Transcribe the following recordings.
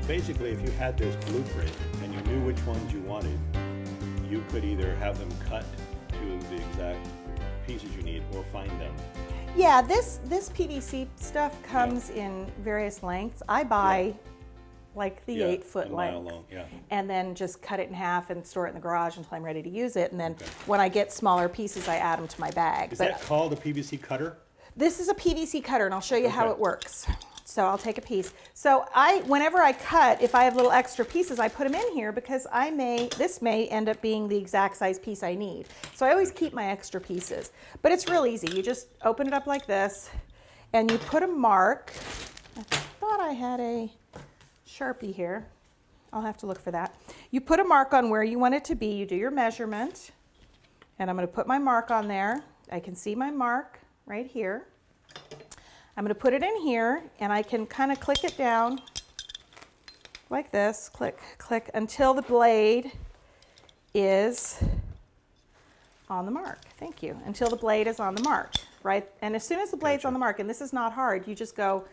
basically, if you had this blueprint and you knew which ones you wanted, you could either have them cut to the exact pieces you need or find them. Yeah, this PVC stuff comes in various lengths. I buy like the 8-foot length, long, and then just cut it in half and store it in the garage until I'm ready to use it. And then when I get smaller pieces, I add them to my bag. Is that called a PVC cutter? This is a PVC cutter, and I'll show you how it works. So I'll take a piece. So whenever I cut, if I have little extra pieces, I put them in here because this may end up being the exact size piece I need. So I always keep my extra pieces. But it's real easy. You just open it up like this, and you put a mark. I thought I had a Sharpie here. I'll have to look for that. You put a mark on where you want it to be. You do your measurement, and I'm going to put my mark on there. I can see my mark right here. I'm going to put it in here, and I can kind of click it down like this, click, click, until the blade is on the mark. Thank you. Until the blade is on the mark, right? And as soon as the blade's on the mark, and this is not hard, you just go,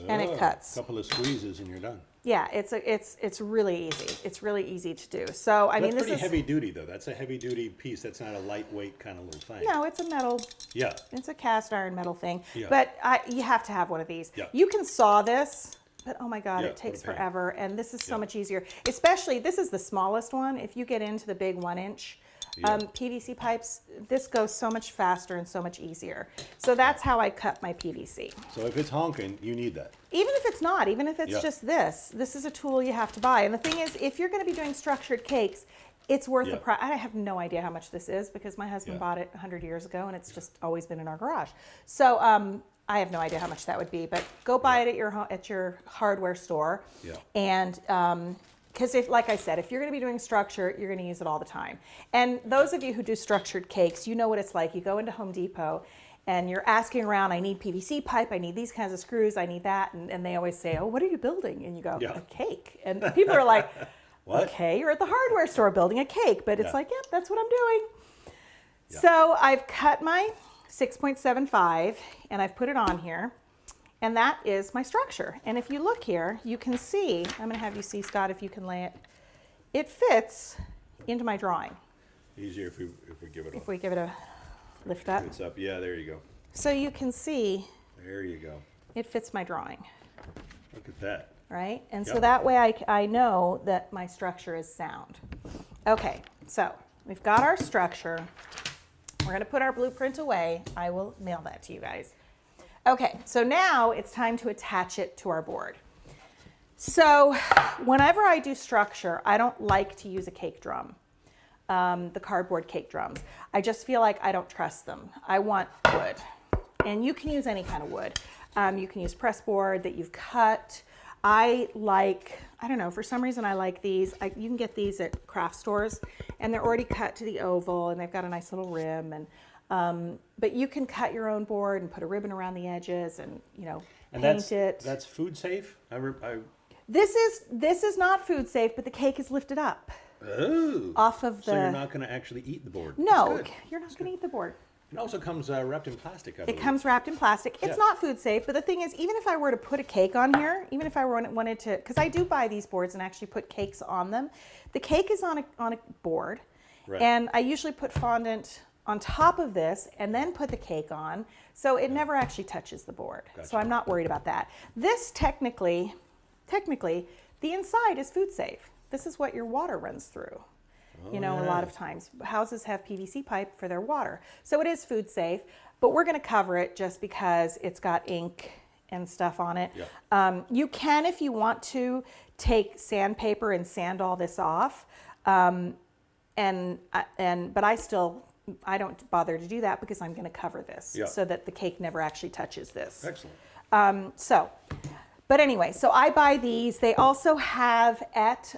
and it cuts. A couple of squeezes and you're done. Yeah, it's really easy. It's really easy to do. So I mean, that's pretty heavy duty though. That's a heavy duty piece. That's not a lightweight kind of little thing. No, it's a metal. Yeah. It's a cast iron metal thing. Yeah. But you have to have one of these. Yeah. You can saw this, but oh my God, it takes forever. And this is so much easier. Especially, this is the smallest one. If you get into the big 1-inch PVC pipes, this goes so much faster and so much easier. So that's how I cut my PVC. So if it's honking, you need that. Even if it's not, even if it's just this is a tool you have to buy. And the thing is, if you're going to be doing structured cakes, it's worth the price. I have no idea how much this is because my husband bought it 100 years ago and it's just always been in our garage. So I have no idea how much that would be, but go buy it at your hardware store. Yeah. And because like I said, if you're going to be doing structure, you're going to use it all the time. And those of you who do structured cakes, you know what it's like. You go into Home Depot and you're asking around, I need PVC pipe, I need these kinds of screws, I need that. And they always say, oh, what are you building? And you go, a cake. And people are like, what? Okay, you're at the hardware store building a cake. But it's like, yep, that's what I'm doing. Yeah. So I've cut my 6.75 and I've put it on here. And that is my structure. And if you look here, you can see, I'm going to have you see, Scott, if you can lay it. It fits into my drawing. Easier if we give it If we give it a lift up. It's up. Yeah, there you go. So you can see. There you go. It fits my drawing. Look at that. Right? And so that way I know that my structure is sound. Okay, so we've got our structure. We're going to put our blueprint away. I will mail that to you guys. Okay, so now it's time to attach it to our board. So whenever I do structure, I don't like to use a cake drum, the cardboard cake drums. I just feel like I don't trust them. I want wood, and you can use any kind of wood. You can use press board that you've cut. I don't know, for some reason I like these. You can get these at craft stores, and they're already cut to the oval, and they've got a nice little rim, and but you can cut your own board and put a ribbon around the edges and, paint it. That's food safe? This is not food safe, but the cake is lifted up. Oh. Off of the... So you're not going to actually eat the board? No, you're not going to eat the board. It also comes wrapped in plastic, I believe. It comes wrapped in plastic. It's not food safe, but the thing is, even if I were to put a cake on here, even if I wanted to, because I do buy these boards and actually put cakes on them, the cake is on a board, and I usually put fondant on top of this and then put the cake on, so it never actually touches the board. Gotcha. So I'm not worried about that. This technically, the inside is food safe. This is what your water runs through. A lot of times houses have PVC pipe for their water. So it is food safe, but we're going to cover it just because it's got ink and stuff on it. Yeah. You can, if you want to, take sandpaper and sand all this off. But I don't bother to do that because I'm going to cover this so that the cake never actually touches this. Excellent. But anyway, so I buy these. They also have at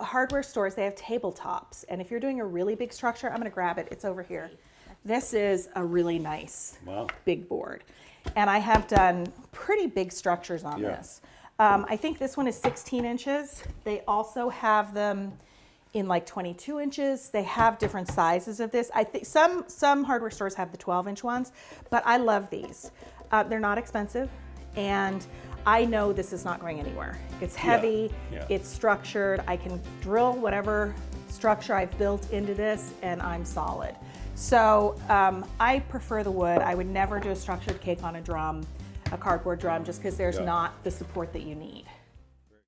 hardware stores, they have tabletops. And if you're doing a really big structure, I'm going to grab it. It's over here. This is a really nice big board. And I have done pretty big structures on this. I think this one is 16 inches. They also have them in like 22 inches. They have different sizes of this. I think some hardware stores have the 12-inch ones, but I love these. They're not expensive. and I know this is not going anywhere. It's heavy, yeah. it's structured, I can drill whatever structure I've built into this and I'm solid. So I prefer the wood. I would never do a structured cake on a drum, a cardboard drum, just because there's Yeah. not the support that you need.